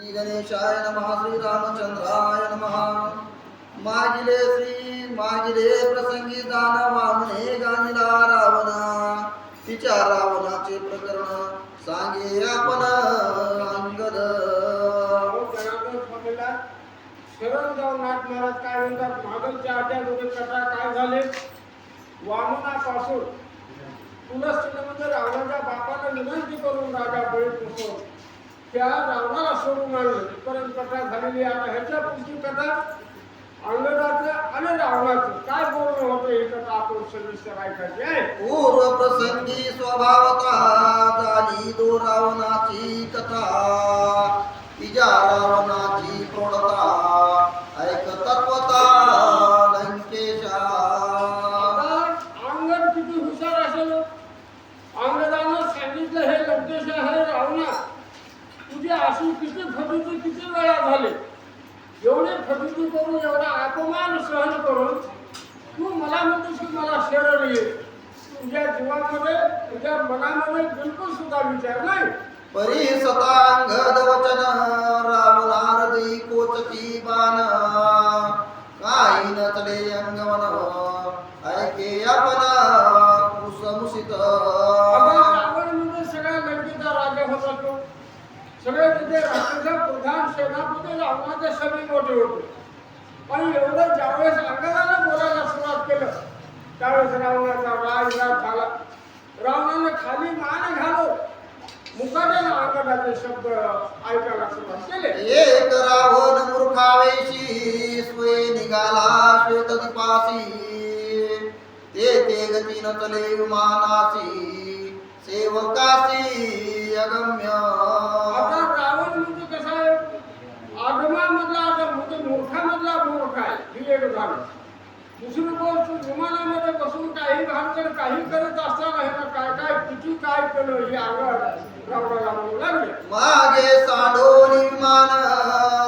श्री गणेशाय नमः श्री रामचंद्राय नमः मागिले प्रसंगी दानवा म्हणे गाणिला रावण तिच्या रावणाचे प्रकरण सांगे आपण अंगद. शरण जाऊन नाथ महाराज काय म्हणतात मागलच्या आठ्या दोघे कथा काय झाले वामनापासून तुलसीमध्ये रावणाच्या बापाला विनंती करून राजा बळी पुसवून त्या रावणाला सोडून आणलं परंतु कथा झालेली. आता ह्याच्या पुढची कथा अंगदाचं आणि रावणाचं काय बोलणं होतं हे कथा आपण सविस्तर ऐकायची आहे. पूर्व प्रसंगी स्वभावता झाली दो रावणाची कथा तिच्या रावणाची प्रौढता ऐक तत्वता लंकेशा. अंगद किती हुशार असेल अंगदानं सांगितलं हे लंकेश हे रावणा तुझी अशी किती फजिती किती वेळा झाले एवढी फजिती करून एवढा अपमान सहन करून तू मला म्हणतोस की मला शरण ये तुझ्या जीवामध्ये तुझ्या मनामध्ये बिलकुल सुद्धा विचार नाही. परी सतांगद वचन रावणारदी कोचकी बाण काही नचले अंगवन ऐके आपण कुसमुसित. रावण म्हणजे सगळ्या लंकेचा राजा होता तो सगळे तिथे राष्ट्राचा प्रधान सेनापती रावणाचे सगळे मोठे होते आणि एवढं ज्यावेळेस अंगदानं बोलायला सुरुवात केलं त्यावेळेस रावणाचा राजघात झाला. रावणाने खाली मान घालो मुखाने अंगदाचे शब्द ऐकायला सुरुवात केले. एक रावण मूर्खावेशी स्वय निघाला श्वेतदीपासी ते गती नचले विमानासी सेवकासी अगम्य. आता रावण म्हणजे कसा आहे आगमामधला आगम म्हणजे मूर्खामधला मूर्ख आहे ही एक झालं. दुसरी गोष्ट विमानामध्ये बसून काही भानगड काही करत असताना हे काय काय किती काय केलं हे अंगद रावणाला म्हणू लागले. मागे सांडोनी विमान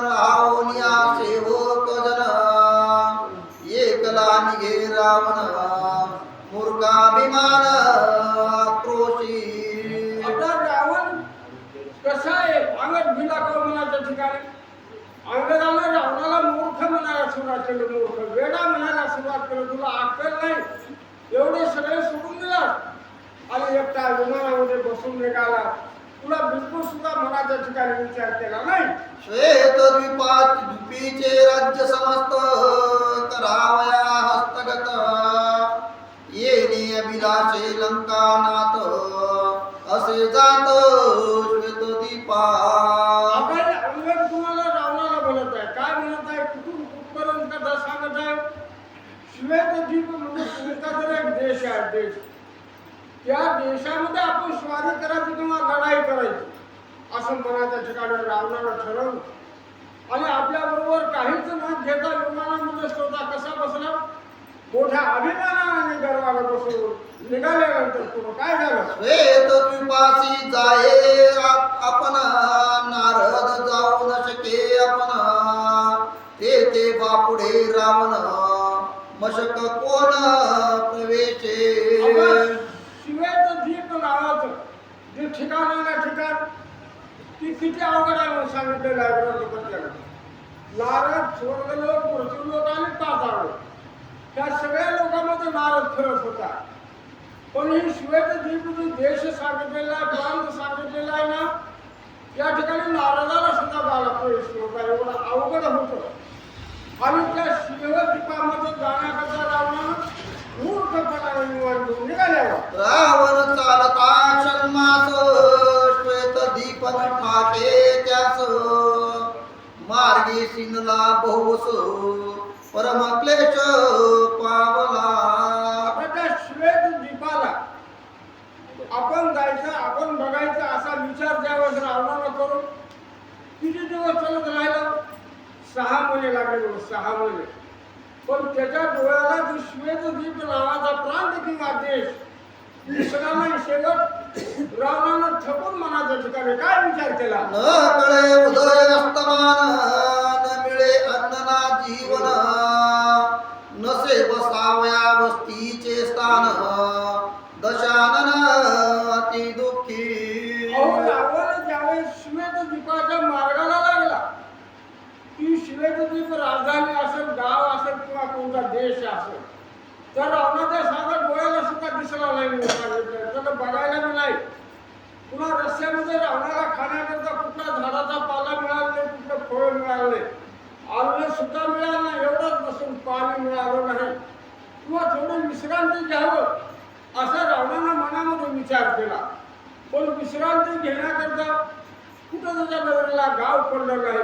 रावनिया सेवक जन एकला निघे रावण मूर्खाभिमान क्रोशी. आता रावण कसा आहे अंगद भिला मनाच्या ठिकाणी अंगदानं रावणाला मूर्ख म्हणायला सुरुवात केली. मूर्ख वेडा म्हणायला सुरुवात केली. तुला अक्कल नाही एवढे सगळे सोडून दिलास आणि एकटा विमानामध्ये बसून निघाला तुला बिलकुल सुद्धा मनाच्या ठिकाणी विचार केला नाही. श्वेत द्वीपीचे राज्य समस्त करावया हस्तगत येणे अभिलाषे लंकानाथ असे जात श्वेतदीपा. अंगद तुम्हाला रावणाला बोलत आहे काय म्हणत आहे कुठून कुठपर्यंत कथा सांगत आहे. श्वेतद्वीप म्हणजे तुमचा जर एक देश आहे देश त्या देशामध्ये आपण स्वारी करायची किंवा लढाई करायची असं मनाच्या ठिकाणी रावणाला ठरवलं आणि आपल्या बरोबर काहीच न घेता विमानामध्ये स्वतः कसा बसला मोठ्या अभिमानाने गर्वाला बसून निघाल्यानंतर पुढं काय झालं. श्वेतद्वीपासी जाये आपण नारद जाऊ न शके आपण ते बापुढे रावण मशक कोण प्रवेशे. श्वेतद्वीप नावाचं जे ठिकाण आहे ना ठिकाण ती किती अवघड आहे म्हणून सांगितलेलं आहे ग्रंथपत्याला. नारद स्वर्गलोक पृथ्वीलोक आणि पाताळलोक त्या सगळ्या लोकांमध्ये नारद फिरत होता पण ही श्वेतद्वीप जो देश सांगितलेला आहे प्रांत सांगितलेला आहे ना या ठिकाणी नारदाला सुद्धा जायला प्रवेश नव्हता एवढं अवघड होतं आणि त्या श्वेतद्वीपामध्ये जाण्याकरता रावणानं मूर्खपणाने निवड घेऊन निघाल्यावर रावण चालता षण्मास श्वेतदीप ठाके त्यास मार्गी सिनला बहुस परम क्लेश पावला. आता त्या श्वेतद्वीपाला आपण जायचं आपण बघायचं असा विचार ज्यावेळेस रावणाला करून किती दिवस चालत राहिला 6 महिने लागले 6 महिने पण त्याच्या डोळ्याला जो श्वेतद्वीप नावाचा प्रांत किंवा देश दिसला नाही. शेवट रावणानं थकून मनाच्या ठिकाणी काय विचार केला न कळे उदय अस्तमान न मिळे अन्नना जीवन नसे बसावया वस्तीचे स्थान दशानन अति दुःखी. रावण ज्यावेळेस श्वेतद्वीपाच्या मार्गाला लागला तर रावणाच्या साधा डोळ्याला सुद्धा दिसला नाही म्हणून सांगितलं, त्याला बघायला बी नाही. पुन्हा रस्त्यामध्ये रावणाला खाण्याकरता कुठला झाडाचा पाला मिळाला नाही, कुठलं फळ मिळालं नाही, अन्न सुद्धा मिळालं नाही. एवढंच नसून पाणी मिळालं नाही किंवा थोडं विश्रांती घ्यावं असा रावणानं मनामध्ये विचार केला. पण विश्रांती घेण्याकरता कुठं त्याच्या नजरेला गाव पडलं नाही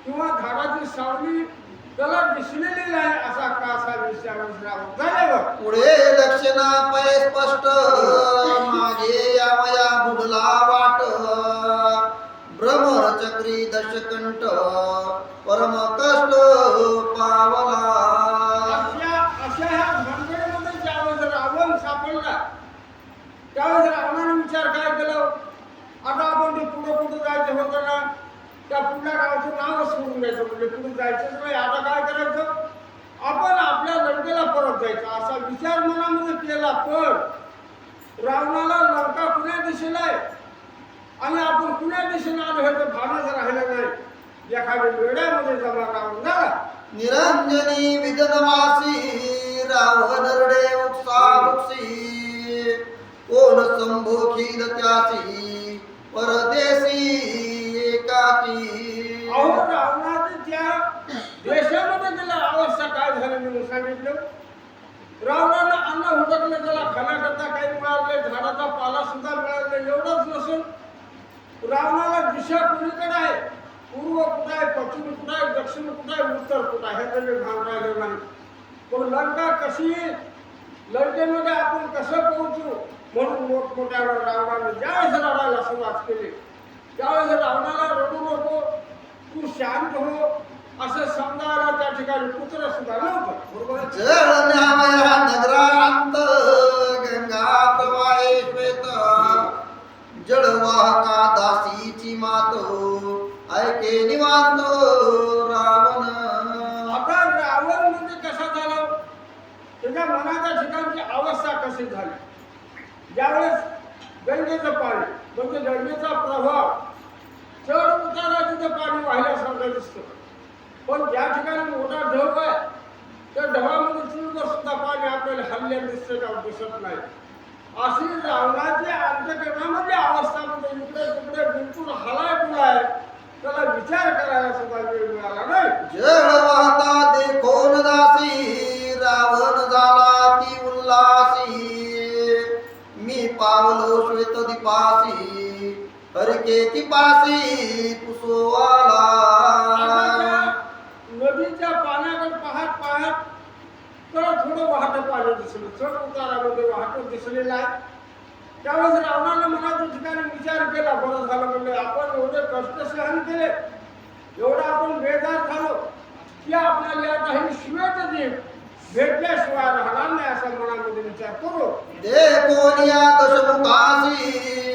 किंवा झाडाची सावली त्याला दिसलेली नाही. असा कासा झाल्यावर पुढे लक्षणा पै स्पष्ट मागे यावया बुडला वाट भ्रमर चक्री दशकंठ परम कष्ट पावला. अशा ह्या भानगडीमध्ये ज्यावेळेस रावण सापडला त्यावेळेस रावणाने विचार काय केला, आता आपण ते पुढे कुठं जायचं होतं ना, त्या पुढल्या गावाचं नावच सोडून द्यायचं, म्हणजे पुढे जायचंच नाही. आता काय करायचं, आपण आपल्या लंकेला परत जायचं असा विचार मनामध्ये केला. पण रावणाला लंका कुण्या दिशेला आहे आणि आपण कुण्या दिशेला आलो हे तर भानच राहिलं नाही. एखाद्या वेड्यामध्ये जमा रावण झाला. निरंजनी विजनवासी रावण रडे उपसाक्षी कोण संभोखील त्यासी परदेशी एकाकी. अहो रावणाच्या त्या देशामध्ये त्याला अवस्था काय झाली म्हणून सांगितलं. रावणानं अन्न हुडकलं, त्याला खाण्याकरता काही मिळालं नाही, झाडाचा पाला सुद्धा मिळाला नाही. एवढंच नसून रावणाला दिशा कुणीकडे आहे, पूर्व कुठं आहे, पश्चिम कुठं आहे, दक्षिण कुठं आहे, उत्तर कुठं आहे हे त्याने भान राहिलं नाही. पण लंका कशी, लंकेमध्ये आपण कसं पोहोचू म्हणून मोठमोठ्या रावणाने ज्यावेळेस लढायला सुरुवात केली त्यावेळेस रावणाला रडू नको, तू शांत हो असं समजायला त्या ठिकाणी पुत्र सुद्धा नव्हतं. बरोबर. जळ न्यावया नगरांत गंगा प्रवाहे श्वेत जळवाहका दासीची मात ऐके निवांत रावण. आता रावण म्हणजे कसा झाला, त्याच्या मनाच्या ठिकाणची अवस्था कशी झाली. ज्यावेळेस गंगेचं पाणी म्हणजे गंगेचा प्रभाव चढ उतारा तिथं पाणी वाहिल्यासारखं दिसतं. पण ज्या ठिकाणी मोठा ढग आहे त्या ढगामध्ये चुळभर सुद्धा पाणी आपल्याला हल्ल्या दिसतं का दिसत नाही. अशी रावणाची अंतकरणामध्ये अवस्था म्हणजे इकडे तिकडे बिलकुल हलाय आहे, त्याला विचार करायला सुद्धा वेळ मिळाला नाही. जळ वाहता देखोन दासी रावण झाला ती उल्हासी मी पावलो श्वेत दिपासी हरके ती पासी कुसोवाला. नदीच्या पाण्याकडे पाहत पाहत त्याला थोडं वाहतं पाणी दिसलं, चढ उतारामध्ये वाहतं दिसलेलं आहे. त्यावेळेस रावणानं मनाच्या ठिकाणी विचार केला, बरं झालं म्हणजे आपण एवढे कष्ट सहन केले, एवढं आपण बेजार झालो की आपल्याला या काही श्वेत जीव भेटल्याशिवाय राहणार नाही असा मनामध्ये विचार करू. देखोनिया दशमुखासी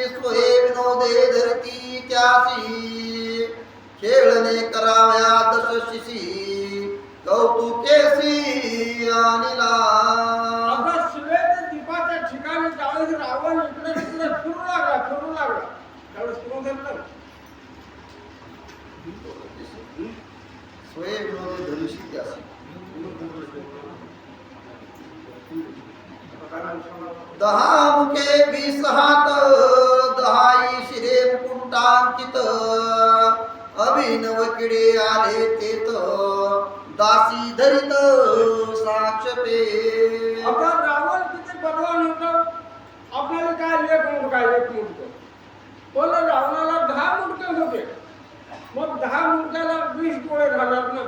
स्वये विनोदे धरती त्यासी खेळणे कराव्या दशशिशी कौतुकेसी आणिला. आता श्वेत दीपाच्या ठिकाणी ज्यावेळेस रावण इकडे तिकडे फिरू लागला त्यावेळेस कोण धरलं, स्वये विनोदे धनुषी त्यासी दहा मुखे 20 हात दहाई शिरे मुकुटांकित अभिनव किडे आले तेत दासी धरित साक्षपे. आता रावण किती बलवान होतं, आपल्याला काय एक मुंडक पण रावणाला 10 मुंडके होते. मग 10 मुंडक्याला 20 डोळे राहणार ना,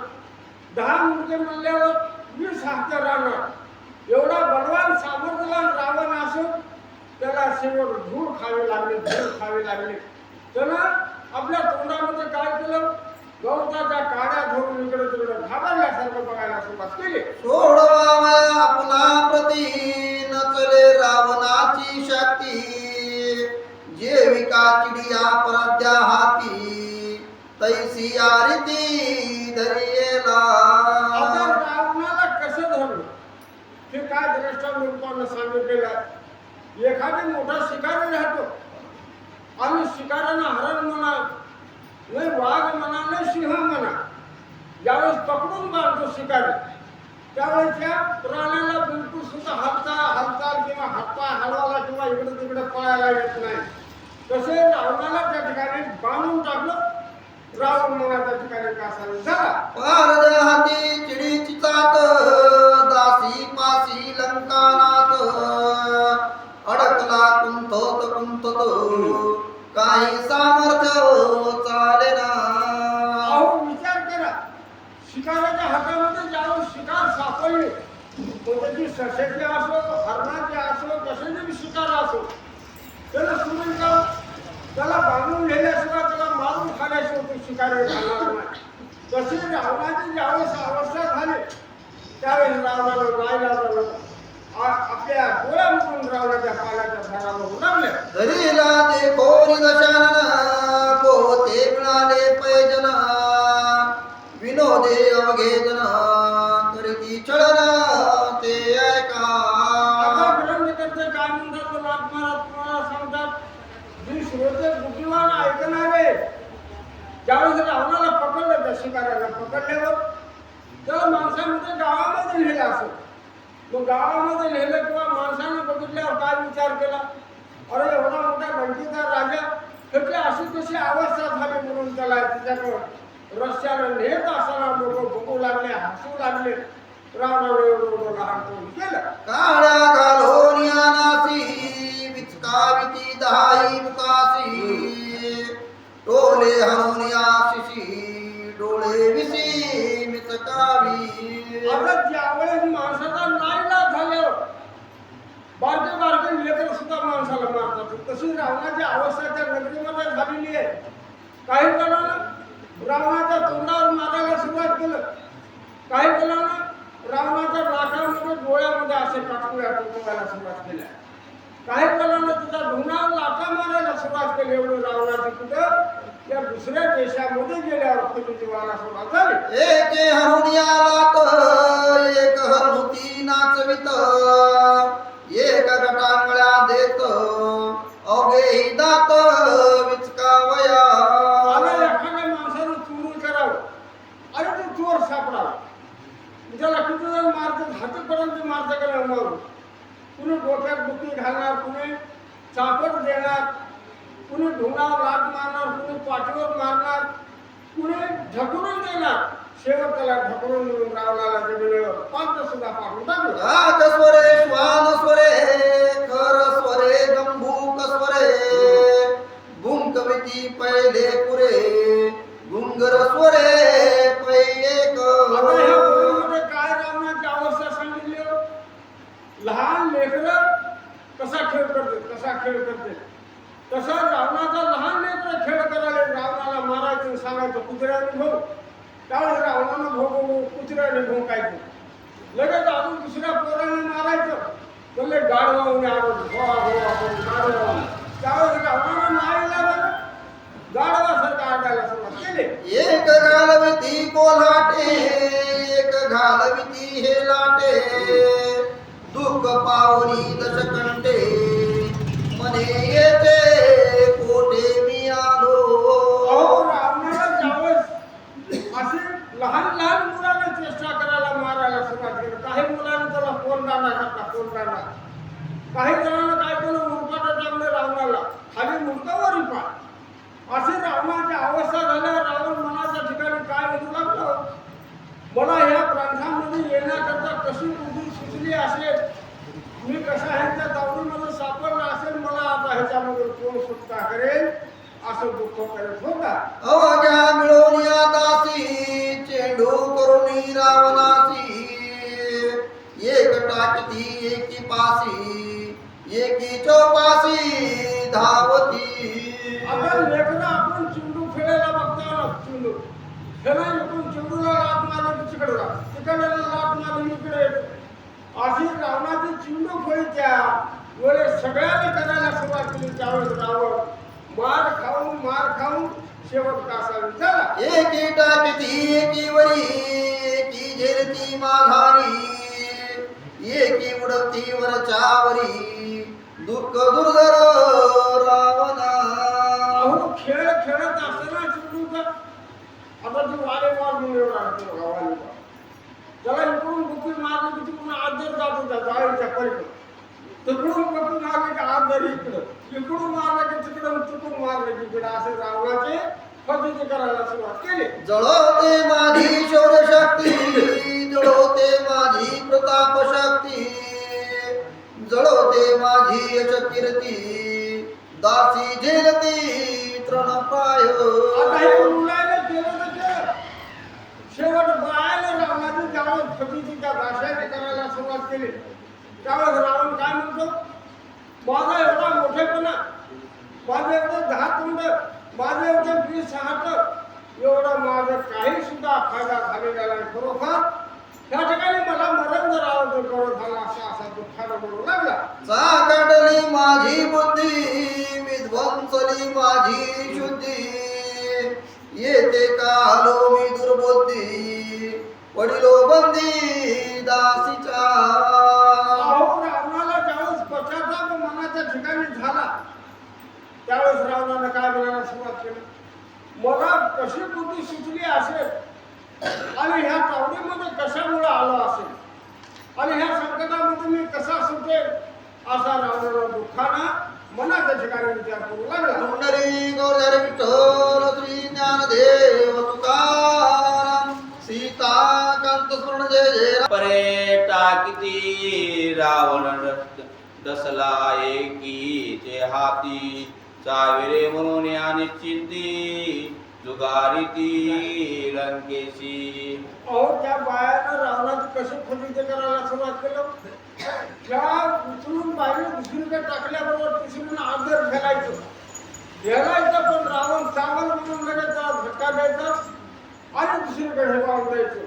10 मुंडके म्हणल्यावर 20 हात राहणार. एवढा बलवान सामर्थ्यवान रावण असून त्याला शेवट धूळ खावी लागली. त्यानं आपल्या तोंडामध्ये काय केलं, गवताच्या काड्या धरून इकडे तिकडे घाबरल्यासारखं बघायला सुरुवात केली. सोडवावया आपला प्रती नचले रावणाची शक्ती जेविका चिडिया परद्या हाती तैसी आरती धरियेला. आता रावणाला कसं धरलं हे काय दृष्टांत रूपानं सांगितलेलं आहे. एखादी मोठा शिकारी राहतो आणि शिकाऱ्यांना हरण म्हणा नाही, वाघ म्हणा नाही, सिंह म्हणा, ज्यावेळेस पकडून मारतो शिकारी त्यावेळेस त्या प्राण्याला बिलकुल सुद्धा हालचाल किंवा हातपाय हलवायला किंवा इकडे तिकडे पळायला येत नाही. तसे रावणाला त्या ठिकाणी बांधून टाकलं. रावण मग त्या ठिकाणी कासावीस झाला. पारद हाती चिडीची चात, दासी पासी लंकानाथ, अडकला कुंथोत कुंथतो, काही सामर्थ्य चालेना. अहो विचार करा, शिकाराच्या हातामध्ये ज्यावेळी शिकार सापडले, तो त्याची सशाची असो, हरणाची असो, कशाची बी शिकार असो, त्याला सोडून जाऊ, त्याला बांधून नेल्याशिवाय, त्याला मारून खाण्याशिवाय तो शिकार घालणार नाही. तशी रावणाची ज्यावेळेस अवस्था झाली, त्यावेळेस रावणाला नाईलाजानं आपल्या डोळ्यामधून रावणाच्या पाण्याच्या झाडाला उडावल्या. धरीला ते कोरी दशानन, पोते मिळाले पैजन, विनोदे अवघे जन, करीती छळन ते ऐका. आता ग्रंथकर्ते काय म्हणतात, तो महाराज तुम्हाला सांगतात, जी श्रोते बुद्धिमान ऐकणारे ज्यावेळेस रावणाला पकडलं, त्या शिकाऱ्याला पकडल्यावर त्याला माणसामध्ये गावामध्ये नेलं असं. मग गावामध्ये नेलं किंवा माणसाने बघितल्यावर काय विचार केला, अरे एवढा मोठा लंकेचा राजा, त्याची अशी कशी अवस्था झाली म्हणून त्याला तिच्याकडं रस्त्यानं नेत असताना लोक बघू लागले, हसू लागले. रावणाने एवढं लहान केलं. काळ्या घालोनी अनासी, विचकाविती दहाई मुकासी, टोले हनुनी आशिषी, डोळे विसी मिचकावी. आता ज्यावेळेस माणसाचा नाईलाज झाल्यावर बारके बारके लेकर सुद्धा माणसाला मारतात, तशी रावणाची अवस्था त्या नगरीमध्ये झालेली आहे. काही जणांना रावणाच्या तोंडावर मारायला सुरुवात केलं, काही जणांना रावणाच्या नाकामध्ये डोळ्यामध्ये असे काटकुळ्या टोकायला सुरुवात केल्या, काही जणांना त्याचा धुणार लाथा मारायला सुरुवात केली. एवढं रावणाची कुठं या दुसऱ्या देशामध्ये गेल्यावर फुलीची वाला सुरुवात झाली. एके हरुणी आलात, एक हरहुती नाचवित, एक गटांगळ्या देत, अवघे दात विचकावया. मला एखाद्या माणसानं चोरून करावं, अरे तो चोर सापडावा, त्याला किती जण मारतात, हातीपर्यंत मारता का मारून, कुणी डोक्यात बुकी घालणार, कुणी चापट देणार, कुणी ढोंगावर लाट मारणार, कुणी पाठीवर मारणार, कुणी ढकलून देणार. शेवट त्याला ढकलून देऊन रावणाला जमिनीवर पाच सुद्धा पाठवून टाकलं. राग स्वरे श्वान स्वरे, खर स्वरे गंभूक स्वरे, गुंकविती पहिले पुरे, गुंगर स्वरे पै एक. आता ह्या गोष्टीमध्ये काय रावणाची अवस्था सांगितली, लहान लेकरं कसा खेळ करते, कसा खेळ करते, तसा रावणाचा लहान लेकरं खेळ करायला रावणाला मारायचं सांगायचं कुत्र्याने भाऊ. त्यावेळेस रावणानं भाऊ कुत्र्याने भोकायचं, लगेच अजून दुसऱ्या पोराने मारायचं, बोलले गाढवाने आवाज हो आपण गाढवा. त्यावेळेस रावणानं नाईलाजानं गाढवासारखं आडायला सुरुवात केली. एक घालविती कोल्हाटे, एक घालविती हे लाटे, दुःख पावनी दशकंठे, मने येते कोठे मी आलो. अहो रावणाला ज्यावेळेस अशी लहान लहान मुलांना चेष्टा करायला मारायला सुरुवात केली. काही मुलांना त्याला कोंडाणा घातला, कोंडाणा. काही जणांना काय केलं, मुरपाटा टाकलं रावणाला, खाली मुरतावर पा. अशी रावणाची अवस्था झाल्यावर रावण मनाच्या ठिकाणी काय म्हणू लागलं, मला ह्या ग्रंथामध्ये येण्याकरता कशी बुद्धी सुचली असेल, मी कशा ह्यांच्या तावडीमध्ये सापडला असेल, मला आता ह्याच्यामध्ये कोण सुटका करेल, असं दुःख करत होता. अवघ्या मिळून या दासी, चेंडू करुणी रावणासी, एक टाकती एकी पासी, एकी चौपासी धावती. आपण लेकरं आपण चिंडू खेळायला बघताना चिंडू खेळा, इकडून चिंडूला लाट मारली तिकडे राहा, तिकडे लाट मारली इकडे येतो. अशी रावणाची चिंडू खेळीच्या वेळेस सगळ्यांनी करायला सुरुवात केली. त्यावेळेस रावण मार खाऊन शेवट कासावीस झाला. एकी टाकती एकी वरी, एकी झेलती माघारी, एकी उडती वरच्यावरी, दुःख दुर्धर रावणा. अहो खेळ खेळत असताना चिंडूचा आता ती वारेवार म्हणून एवढा त्याला इकडून बुकी मारली की तिकडून आत जर जात होता जाळीच्या पलीकडे, तिकडून बुकी मारली की आत जर इकडं, इकडून मारलं की तिकडून, तिकडून मारलं की इकडं, असे रावणाचे फजिती करायला सुरुवात केली. जळवते माझी शौर्य शक्ती, जळवते माझी प्रताप शक्ती, जळवते माझी यश कीर्ती, दासी झेलती तृणप्राय. आता हे मुलाने केलं तर केलं. शेवट बाळाने रावणाची ज्यावेळेस फजिती त्या दाशाने करायला सुरुवात केली, त्यावेळेस रावण काय म्हणतो, माझा एवढा मोठेपणा, माझे एवढे 10 तोंड, माझे एवढे 20 हात, एवढं माझं काही सुद्धा फायदा झालेला नाही. खरोखर त्या ठिकाणी मला मरण जर आवडतं करत झाला असा दुःखानं बोलू लागला. चाकाटली माझी बुद्धी, विध्वंसली माझी शुद्धी, येते कालो मी दुर्बुद्धी, वडिलो बंदी दासीच्या. अहो, रावणाला ज्यावेळेस पश्चाताप मनाच्या ठिकाणी झाला, त्यावेळेस रावणानं काय म्हणायला सुरुवात केली, मला कशी बुद्धी सुचली असेल आणि ह्या तावडीमध्ये कशामुळे आलो असेल आणि ह्या संकटामध्ये मी कसा सुटेल, असा रावणाला दुःखानं मनाच्या ठिकाणी विचार करू लागला. पुंडरी गौरधर विठ्ठल श्री ज्ञानदेव तुकाराम, सीताकांत स्मरण जय जय. परे टाकिती रावण दसला एकी ते हाती, चाविरे म्हणून या निश्चिंती, जुगारीती लंकेशी. अहो, त्या बायानं रावणाची कशी फजिती करायला सुरुवात केलं, त्या उचलून बाहेर दुसरीकडे टाकल्याबरोबर तिसरीनं आदर फेलायचं, पण रावण चांगल म्हणून लगेच त्याला धक्का द्यायचा आणि दुसरीकडे हे पाहून द्यायचं.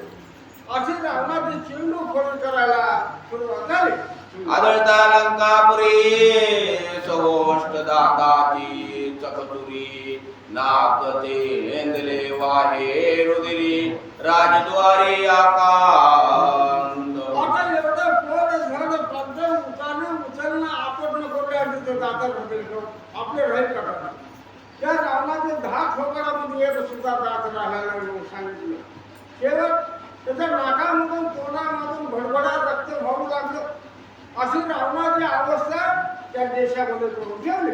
अशी रावणाची चिंडू फोडी करायला सुरुवात झाली. आदळता लंकापुरी सहोष्ट दाताची चकचुरी, नागतेंदले वाहे रुदिरी, राजद्वारी आकांत. आता एवढं पोर झालं, पद्म उचलणं आपट नको तिथे दातात होते, आपले राहील का. त्या रावणाचे 10 ठोकरामध्ये एक सुद्धा दात राहिला म्हणून सांगितलं. केवळ त्याच्या नाकामधून तोंडामधून भडभडा रक्त वाहू लागलं. अशी रावणाची अवस्था त्या देशामध्ये करून ठेवली.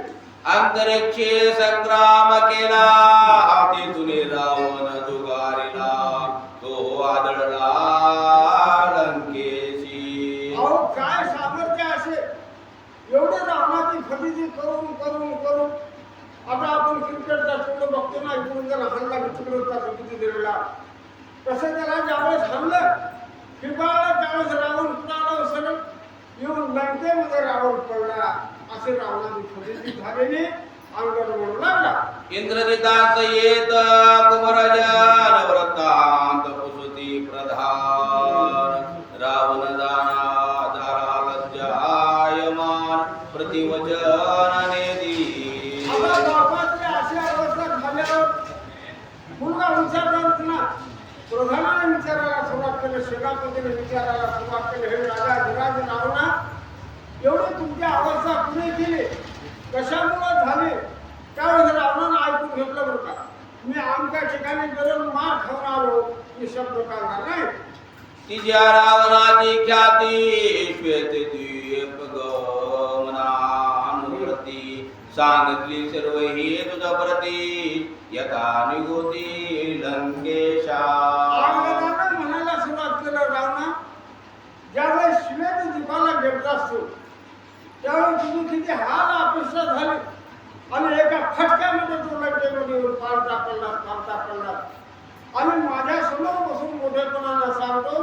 अंतरिक्षे संग्राम केला, तेथून रावण जुगारीला, तो आदळला लंकेशी. अहो, काय सामर्थ्य असे, एवढे रावणाची फजिती करून करून करून. आता आपण क्रिकेटचा खेळ बघतो ना, इकडून त्याला हल्ला तिकडून फजिती दिलेला, तसं त्याला ज्यावेळेस हल्लं फिरवायला, त्यावेळेस रावण कुणाला सरळ येऊन लंकेमध्ये रावण पडला. असे रावणाची फजिती झालेली अंगण म्हणू लागला. इंद्रजितांत येत कुमरजन व्रतांत पुसुती प्रधान, रावण दारा दारा लज्जायमान प्रतिवचन नेदी. आता बापाची अशी अवस्था झाल्यावर मुलगा विचारणार ना, प्रधानाने विचारायला सुरुवात केली, सेनापतीने विचारायला सुरुवात केली, हे राजा धीराज रावणा, एवढी तुमची अवस्था पुढे केली, कशामुळे झाली. त्यावेळेस रावणानं ऐकून घेतलं बरं का, मी आमच्या ठिकाणी गेलो मार खाऊन आलो, मी शब्द काढणार नाही. तिच्या रावणाची ख्याती श्वेत द्वीप गमनानुवृत्ती, सांगितली सर्व ही तुझ प्रती, यथा निगोती लंकेशा. आंगणानं म्हणायला सुरुवात केलं, रावणा, ज्यावेळेस श्वेत द्वीपाला गेला असतो त्यावेळेस तुझी किती हाल अपेक्षा झाली आणि एका फटक्यामध्ये तो लंकेमध्ये येऊन पालता पडला. आणि माझ्या समोर बसून मोठेपणानं सांगतो,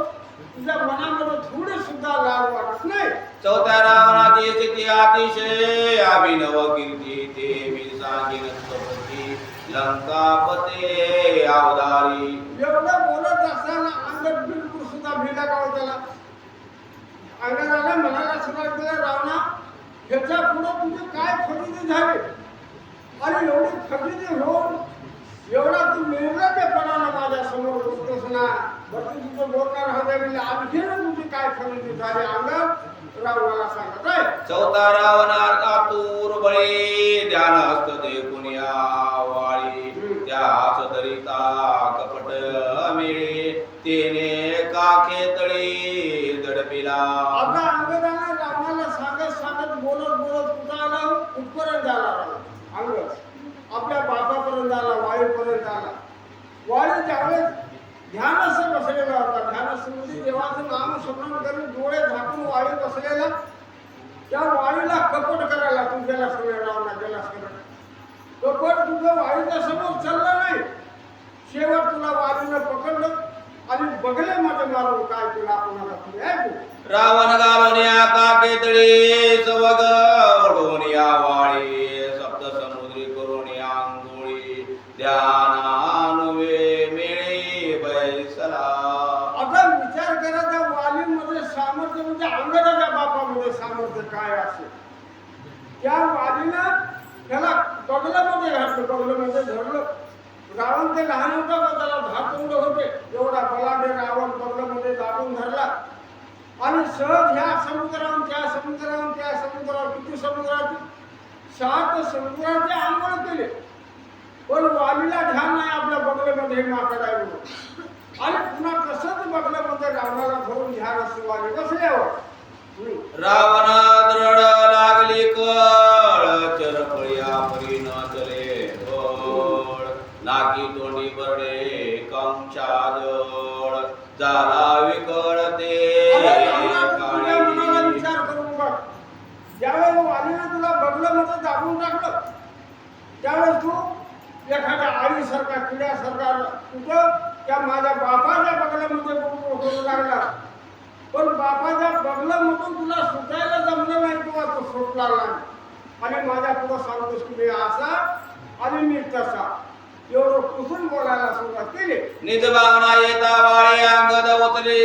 तुझ्या मनामध्ये थोडी सुद्धा लाज वाटत नाही. चौथ्या रावणाची स्थिती अतिशय अभिनव कीर्ती, ते मी सांगेन स्तुती, लंकापते अवधारी. एवढं बोलत असताना अंगात बिलकुल सुद्धा भिला का त्याला. अंगाला म्हणायला सुरुवात केलं, रावणा, ह्याच्या पुढे तुझी काय फजिती झाली आणि एवढी फजिती होऊन एवढा तू निर्लज्जपणानं माझ्या समोर बसतोस ना, बरं तुझं बोलणार हजारी आणखीन तुझी काय फजिती झाली अंगात, रावणाला सांगत आहे. चौथा रावणा तूर बळी, ध्यान हस्त देखून या वाळी, त्यास धरिता कपट मिळे, तेने काखे तळे त्यावेळेस ध्यानस्थ बसलेला होता. ध्यानस्थ म्हणजे देवाचं नाम स्मरण करून डोळे झाकून वाळी बसलेला. त्या वाळीला कपट करायला तू गेला सगळे रावणा गेला सगळं कपट तुझं वाळीच्या समोर चाललं नाही. शेवट तुला वाळीनं पकडलं आणि बगले मध्ये मारून काय तुला आपणाला तुम्ही ऐकू रावण घालून काकेतळी सवग ओढून या वाळी सप्त समुद्री करून आंघोळी ध्यानानुवे मिळे बैसला. आता विचार करा त्या वालीमध्ये सामर्थ्य म्हणजे अंगदाच्या बापामध्ये सामर्थ्य काय असेल. त्या वालीनं त्याला बगलामध्ये घातलं बगलामध्ये धरलं. रावण ते लहान होता का त्याला धातुंड होते एवढा बलाढ्य रावण बगलामध्ये दाबून धरला आणि सहज ह्या समुद्रावरून त्या समुद्रावरून त्या समुद्रावर किती समुद्राची 7 समुद्राचे आंघोळ केले. पण वालीला ध्यान नाही आपल्या बगलेमध्ये माकड आहे म्हणून आणि पुन्हा तसंच बगलेमध्ये रावणाला धरून ध्यान असते वाली बसल्यावर रावण दृढ लागली कळ चरपळ्या परी न चले बळ नाकी तोंडी बरडे कंचाजळ झाला विकळ ते मनाला विचार करून बघ. ज्यावेळेस वालीने तुला बगलेमध्ये दाबून टाकलं त्यावेळेस तू एखाद्या आळीसारखा किड्यासारखा तुझं त्या माझ्या बापाच्या बगलामध्ये करू लागला. पण बापाच्या बगलामधून तुला सुटायला जमलं नाही किंवा तो सुटला नाही आणि माझ्या पुढं सांगतोस की मी असा आणि मी तसा एवढं कुसून बोलायला सुरुवात केली. निज भावना येता वाळी अंगद ओतले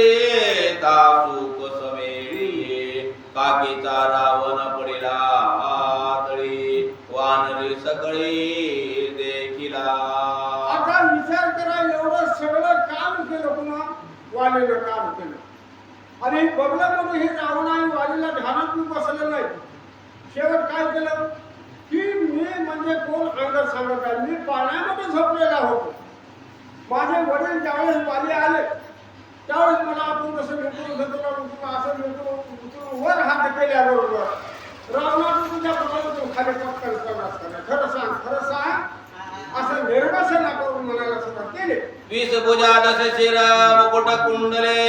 तासुक समेळी काकीचा रावण पडिला तळी वानरी सकळी देखिला. आता विचार करा एवढं सगळं काम केलं पुन्हा वालीनं काम केलं आणि बगलामध्ये हे रावण आणि वालीला ध्यानात मी बसलं नाही. शेवट काय केलं की मी म्हणजे कोण अंग सांगत आहे मी पाण्यामध्ये झोपलेला होतो. माझे वडील ज्यावेळेस वाली आले त्यावेळेस मला आपण कसं मिळून असं मिळून वर हात केल्याबरोबर रावणाचं तुझ्या बगलातून खाली पटकन करणार खरं सांग असं निर्वसना करून म्हणायला सुरुवात केली. 20 भुजा 10 शिर मुकुट कुंडले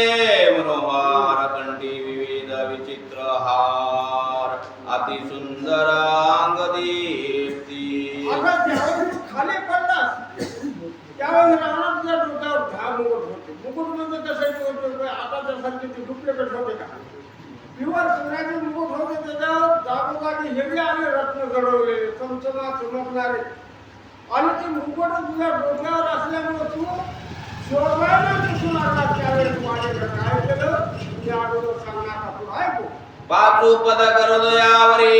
मनोहार कंठी विविध विचित्र हार अति सुंदर अंग दीप्ती. आता ज्यावेळेस खाली पडलास त्यावेळेस रावणा तुझ्या डोक्यावर 10 मुकुट होते. मुकुट म्हणजे कसं आताच्या सारखी ती डुप्लिकेट होते का प्युअर सोन्याचे मुकुट होते. त्याच्यावर जागोजागी हिरे आणि रत्न जडवलेले चमचमा चमकणारे आणि ते मुकुट तुझ्या डोक्यावर असल्यामुळे तू शोभायला दिसून आला. त्यावेळेस माझ्याकडे काय केलं तुझ्या अगोदर सांगणार आपण ऐकू. पाचू पद हृदयावरी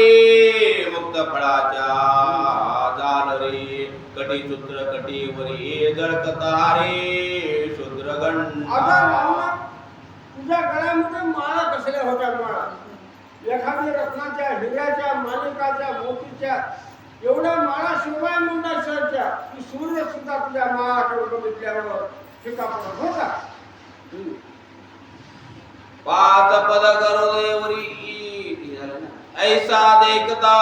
मुक्त फळाच्या जालरी कटी सूत्र कटीवरी जळकतारे शूद्रगण. आता रावणा तुझ्या गळ्यामध्ये माळा कसल्या होत्या माळा एखादी रत्नाच्या हिऱ्याच्या मालिकाच्या मोतीच्या एवढ्या माळा शिवाय मुंडाच्या की सूर्य सुद्धा तुझ्या माळाकडे बघितल्यावर फिका पडत होता. 5 पद हृदयावरी ऐसा देखता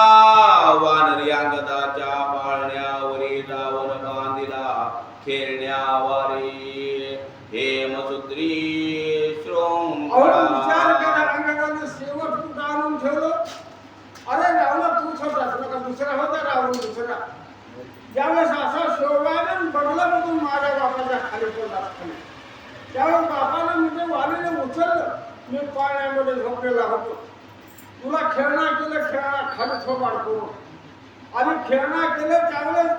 वानरी अंगदाच्या पाळण्यावरी रावण बांधिला खेळण्यावारी हेमसूत्री विचार करा अंगदाने शेवट तू आणून ठेवलं. अरे रावणा तूच होतास नका दुसरा होता रावण दुसरा. ज्यावेळेस असा शोभायला बगलामधून माझ्या बापाच्या खाली पडला त्यावेळेस बापानं म्हणजे वालीने उचललं. मी पाण्यामध्ये झोपलेला होतो. तुला खेळणा केलं खेळणा खाली थोबाडतो आणि खेळणा केलं त्यावेळेस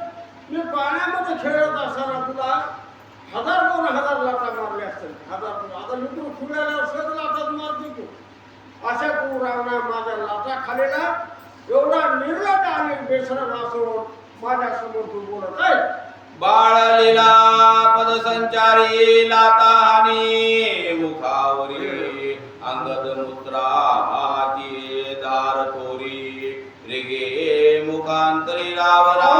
मी पाण्यामध्ये खेळत असताना तुला 1000-2000 लाटा मारल्या असतील. 1000 आता मित्र खुल्याला सहज लाटात मारतो तू. अशा तू रावणा माझ्या लाटा खालेला एवढा निर्लज आणि बेशरम असून माझ्या समोर तू बोलत आहे. बाळलीला पदसंचारी लाताहानी मुखावरी अंगद मुद्राची दार थोरी रिगे मुखांतरी रावणा.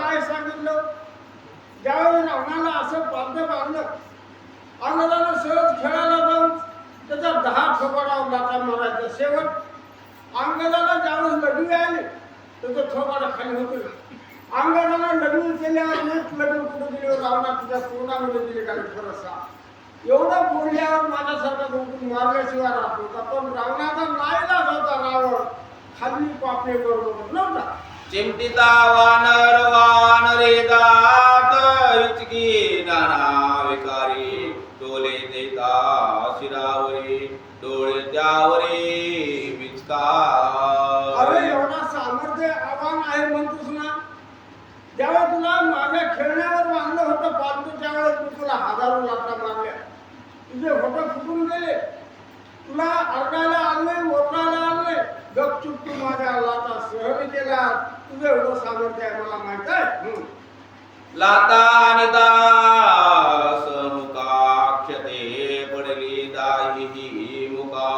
काय सांगितलं ज्यावेळी रावणाला असं बांधलं बांधलं अंगदानं सहज खेळायला जाऊन त्याच्या 10 थोबाडावर लाटा मारायचा. शेवट अंगदाला ज्यावेळेस लढी आली त्याचं थोबाडा खाली होतं अंगाला लग्न केल्यावर नीट लग्न कुठं दिले रावणा तुझ्या तोंडामध्ये दिले का खरं सांग. एवढं बोलल्यावर माझ्यासारखा दोन मारल्याशिवाय राहत होता, पण रावणाचा नाईलाज होता. रावण खाली पापे बरोबर नव्हता. चिमटिता वानर वानरे दात विचकी नाना विकारी डोले देता शिरावरी डोळे त्यावरी विचका. अरे एवढा सामर्थ्य आव्हान आहे म्हणतोस ना. ज्यावेळेस तुला माझ्या खेळण्यावर बांधलं होतं पालतू त्यावेळेस मी तुला हजारो लाटा मारल्या. तुझे होतं फुटून गेले. तुला अडकायला आणले, ओरडायला आणले, गपचूप तू माझ्या लाटा सहन केला. तुझं एवढं सामर्थ्य आहे मला माहित आहे. लाता आणि दास मुखाक्षते पडली दाही मुखा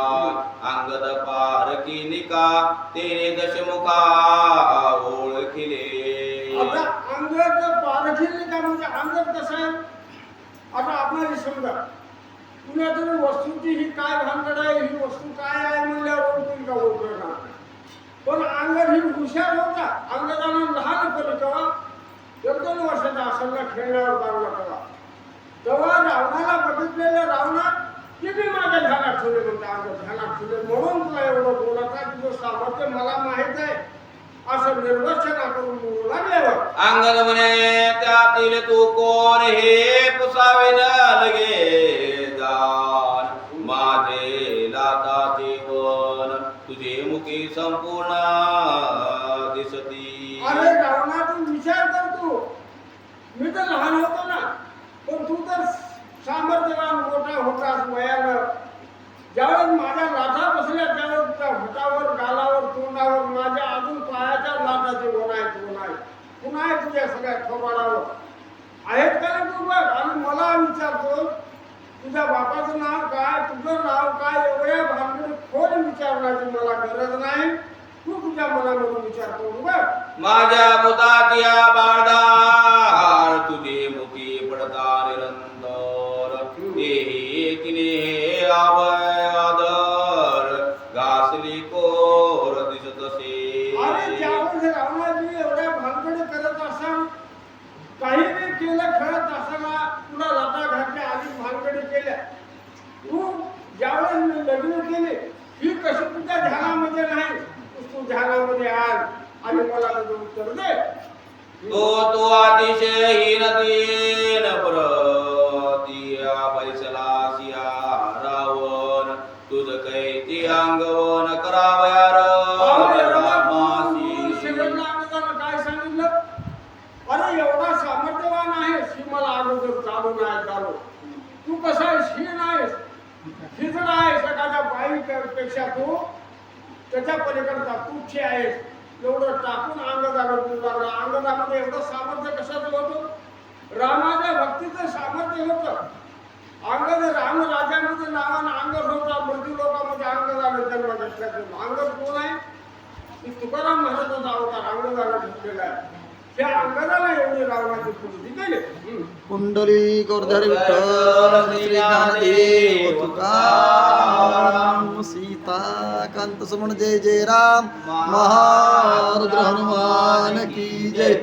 अंगद पारकी निका तेने दशमुखा ओळखिले. आता अंगद पारखील का म्हणजे अंगद कसं आहे. आता आपल्याला समजा पुन्हा तरी वस्तूची ही काय भानगड आहे, ही वस्तू काय आहे म्हणल्यावर ओळखून का ओळखणार. पण अंगद ही हुशार होता. अंगदानं लहानपणी तेव्हा 1-2 वर्षाचा असेल ना खेळण्यावर बांधला तेव्हा रावणाला बघितलेलं रावणा किती माझ्या ध्यानात ठेवले म्हणते. अंगद ध्यानात ठेवले म्हणून तुला एवढं बोलत आहे. तुझं सामर्थ्य मला माहित आहे असं निर्वचना करून बोलू लागल्यावर अंगद म्हणे त्यातील तू कोण हे पुसावे न लगे जाण माझे लाताचे वन तुझे मुखी संपूर्ण दिसती. अरे रावणा तू विचार कर. तू मी तर लहान होतो ना, पण तू तर सामर्थ्यवान मोठा होतास वयानं. ज्यावेळेस माझ्या लाथा बसल्या त्यावेळेस त्या होटावर गालावर तोंडावर माझ्या अजून पायाच्या लाटाचे गुण आहेत. पुन्हा आहे तुझ्या सगळ्या थोबाडावर आहेत का ना. तू बघ आणि मला विचारतो तुझ्या बापाचं नाव काय, तुझं नाव काय. एवढ्या भानगडी खोल विचारण्याची मला गरज नाही. तू तुझ्या मनामधून विचारतो बघ. माझ्या मुतातिया बाळदार तुझे मुखी पडता निरंतर तेही तिने आदर घासली कोर दिसत असे. अरे ज्यावेळेस रावणाजी एवढ्या भानगडी करत असाल, काही बी केलं खेळत असताना तुला लाटा घातल्या आधी भानगडी केल्या. तू ज्यावेळेस मी लग्न केले ही कशी तुझ्या ध्यानामध्ये नाही. तू ध्यानामध्ये आण आणि मला त्याचं उत्तर दे. तो अतिशय हीन दीन प्रतिया पैसला सिया रावण तुझ कैती अंगवन करावयार मासी. शेवटला अंगदानं काय सांगितलं. अरे एवढा सामर्थ्यवान आहेस ही मला अगोदर चालू नाही चालू. तू कसा आहेस ही नाहीस, हिजड आहेस. एखाद्या बाईपेक्षा तू त्याच्या पलीकडचा तुच्छ आहेस. एवढं टाकून अंगदानं बोलू लागला. अंगदामध्ये एवढं सामर्थ्य कशाचं होतं. रामाच्या भक्तीचं सामर्थ्य होतं. अंगद रामराजामध्ये नावानं अंगद होता. मृत्यू लोकांमध्ये अंगदानं जन्म घेतल्याचं. अंगद कोण आहे. तुकाराम महाराजांचा अवतार अंगदानं घेतलेला आहे. त्या अंगदाला एवढी रावणाची पूर्ती केली. पुंडलिक वर्धर विठ्ठल श्री ज्ञानदेव तुकाराम सीता कांत सुमन जय जय राम महारुद्र हनुमान की जय.